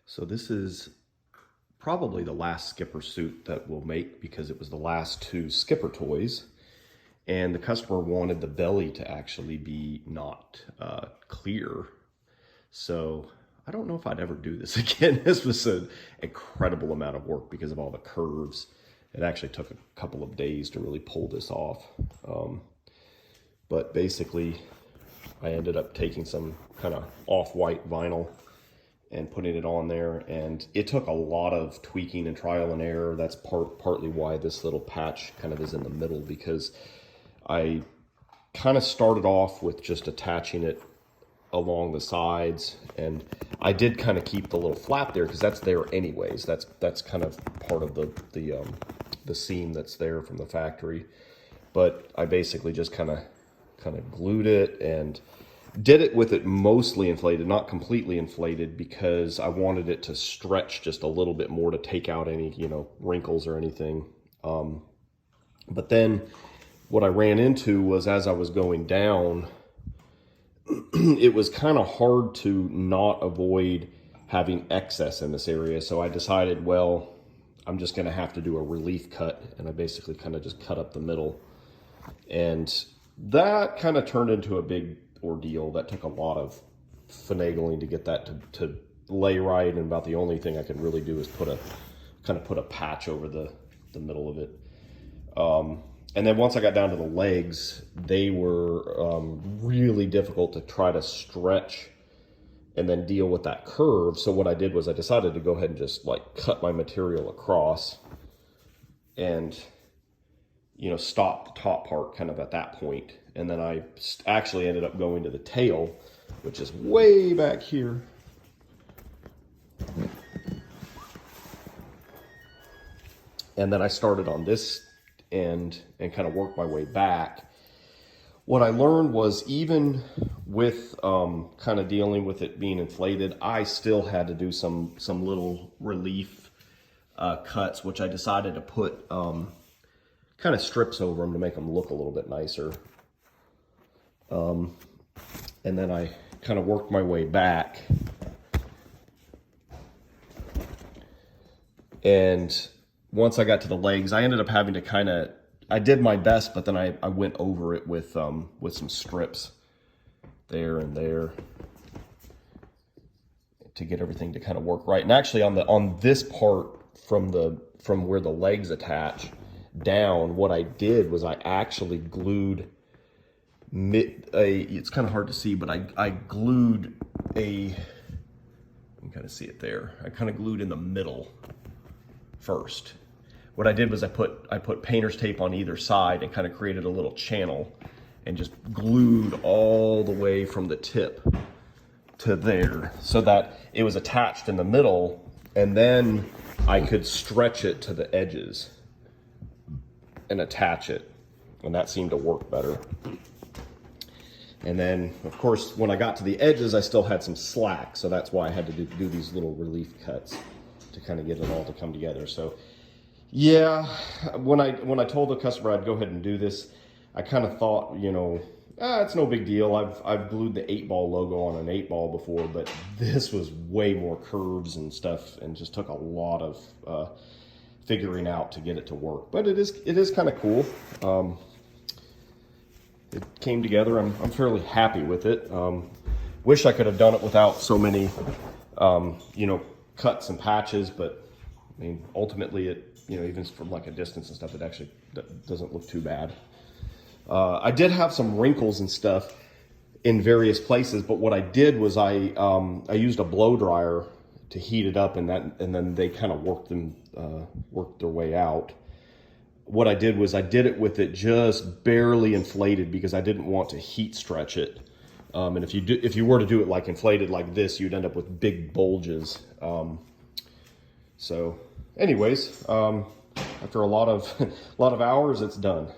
So this is probably the last Skipper suit that we'll make because it was the last two Skipper toys. And the customer wanted the belly to actually be not clear. So I don't know if I'd ever do this again. This was an incredible amount of work because of all the curves. It actually took a couple of days to really pull this off. But basically, I ended up taking some kind of off-white vinyl and putting it on there, and it took a lot of tweaking and trial and error. That's partly why this little patch kind of is in the middle, because I kind of started off with just attaching it along the sides, and I did kind of keep the little flap there because that's there anyways. That's kind of part of the seam that's there from the factory. But I basically just kind of glued it and did it with it mostly inflated, not completely inflated, because I wanted it to stretch just a little bit more to take out any, wrinkles or anything. But then what I ran into was, as I was going down, it was kind of hard to not avoid having excess in this area. So I decided, well, I'm just going to have to do a relief cut. And I basically kind of just cut up the middle. And that kind of turned into a big ordeal. That took a lot of finagling to get that to lay right. And about the only thing I could really do is put a patch over the middle of it. And then once I got down to the legs, they were really difficult to try to stretch and then deal with that curve. So what I did was I decided to go ahead and just cut my material across and stop the top part kind of at that point. And then I actually ended up going to the tail, which is way back here. And then I started on this end and kind of worked my way back. What I learned was, even with kind of dealing with it being inflated, I still had to do some little relief cuts, which I decided to put kind of strips over them to make them look a little bit nicer. And then I kind of worked my way back. And once I got to the legs, I ended up having to I did my best, but then I went over it with some strips there and there to get everything to kind of work right. And actually on this part from where the legs attach down, what I did was I actually glued it's kind of hard to see, but I glued you can kind of see it there. I kind of glued in the middle first. What I did was I put painter's tape on either side and kind of created a little channel and just glued all the way from the tip to there so that it was attached in the middle, and then I could stretch it to the edges and attach it, and that seemed to work better. And then, of course, when I got to the edges, I still had some slack, so that's why I had to do these little relief cuts to kind of get it all to come together. So yeah, when I told the customer I'd go ahead and do this, I kind of thought, it's no big deal. I've glued the 8-ball logo on an 8-ball before, but this was way more curves and stuff, and just took a lot of figuring out to get it to work. But it is kind of cool. It came together. I'm fairly happy with it. Wish I could have done it without so many cuts and patches, but I mean, ultimately it, even from a distance and stuff, it actually doesn't look too bad. I did have some wrinkles and stuff in various places, but what I did was I used a blow dryer to heat it up, and then they kind of worked their way out. What I did was I did it with it just barely inflated because I didn't want to heat stretch it. And if you were to do it inflated like this, you'd end up with big bulges. So anyways, after a lot of hours, it's done.